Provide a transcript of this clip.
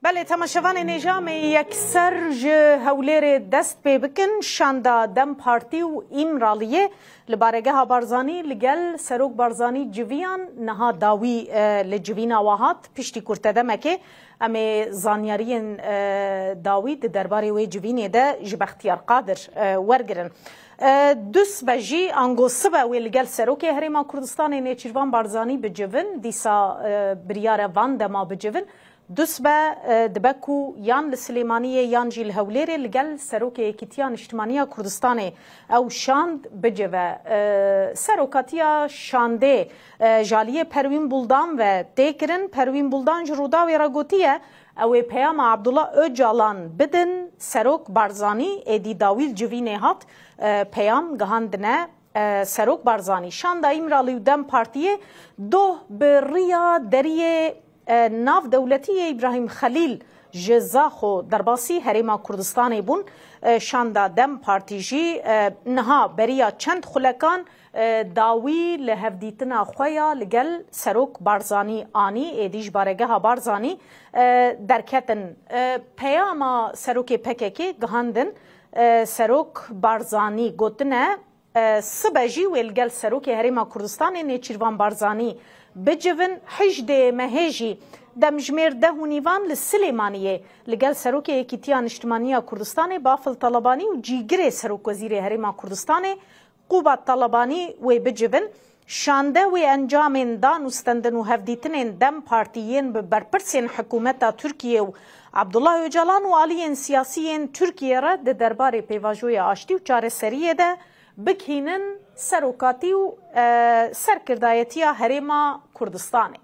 بله تماشاوان نظام یکسر هولیر دست پی بکن شاندا دم پارتی و ایمرالیه لبارگه بارزانی لگل سروک بارزانی جویان نها داوی لجوینا واحد پشتی کرته دمکه امی زانیارین داوی درباره وی جوینه ده جبختیار قادر ورگرن دوس بجی انگوسبه وی لگل سروک هریما کردستان نیچیروان بارزانی بجوین دیسا بریار وان دما بجوین دوس به دبکو یان لسلیمانیه یان جیل هولیر لگل سروک ایکیتیان اجتماعی کردستان او شاند بجوه سروکاتیا شانده جالیه پروین بولدان و دیکرن پروین بولدان جرودا و راگوتیه او پیام عبدالله اجالان بدن سروک بارزانی ایدی داویل جوینه هات پیام گهاندنه سروک بارزانی شانده ایمرالی و دم پارتیه دو بریا دریه ناف دولتی ابراهیم خلیل جزاخو درباسی هریما کردستان بون شاندا دم پارتیجی نها بریا چند خلکان داوی لهفدیتنا خویا لگل سروک بارزانی آنی ایدیش بارگه ها بارزانی درکتن پیاما سروک پککی گهاندن سروک بارزانی گوتنه سبجی ولگل سروک هریما کردستان نیچیروان بارزانی بجوین حجده مهجی دمجمیر ده هونیوان لسلیمانیه لگل سروک ایکیتیان اجتماعی کردستان بافل طلبانی و جیگر سروک وزیر هریما کردستان قوبات طلبانی و بجوین شانده و انجام دان استندن و هفدیتن دم پارتیین برپرسین حکومت ترکیه و عبدالله اجالان و آلیین سیاسیین ترکیه را ده درباره پیواجوی آشتی و چاره سریه ده بکینن سروکاتی و سرکردایتی هریما کردستانه